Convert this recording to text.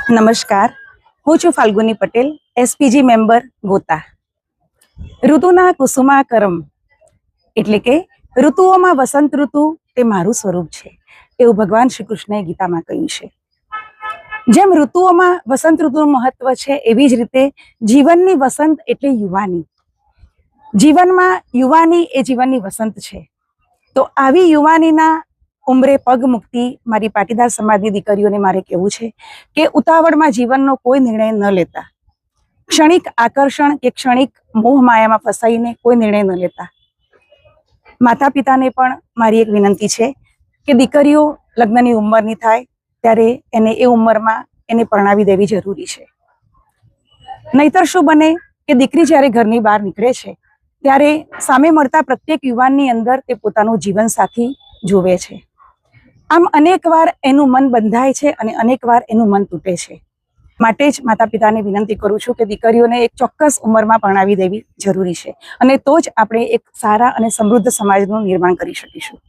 નમસ્કાર, હું છું ફાલ્ગુની પટેલ, એસપીજી મેમ્બર ગોતા. ઋતુના કુસુમાકરમ એટલે કે ઋતુઓમાં વસંત ઋતુ તે મારું સ્વરૂપ છે એવું ભગવાન શ્રી કૃષ્ણએ ગીતામાં કહ્યું છે. જેમ ઋતુઓમાં વસંત ઋતુનું મહત્વ છે એવી જ રીતે જીવનની વસંત એટલે યુવાની. જીવનમાં યુવાની એ જીવનની વસંત છે. તો આવી યુવાનીના ઉંમરે પગ મૂકતી મારી પાટીદાર સમાજની દીકરીઓને મારે કહેવું છે કે ઉતાવળમાં જીવનનો કોઈ નિર્ણય ન લેતા, ક્ષણિક આકર્ષણ કે ક્ષણિક મોહ માયામાં ફસાઈને કોઈ નિર્ણય ન લેતા. માતા પિતાને પણ મારી એક વિનંતી છે કે દીકરીઓ લગ્નની ઉંમરની થાય ત્યારે એને એ ઉંમરમાં એને પરણાવી દેવી જરૂરી છે. નહીતર શું બને કે દીકરી જ્યારે ઘરની બહાર નીકળે છે ત્યારે સામે મળતા પ્રત્યેક યુવાનની અંદર તે પોતાનું જીવનસાથી જોવે છે. આમ અનેકવાર એનું મન બંધાય છે અને અનેકવાર એનું મન તૂટે છે. માટે જ માતા પિતાને વિનંતી કરું છું કે દીકરીઓને એક ચોક્કસ ઉંમરમાં પરણાવી દેવી જરૂરી છે અને તો જ આપણે એક સારા અને સમૃદ્ધ સમાજનું નિર્માણ કરી શકીશું.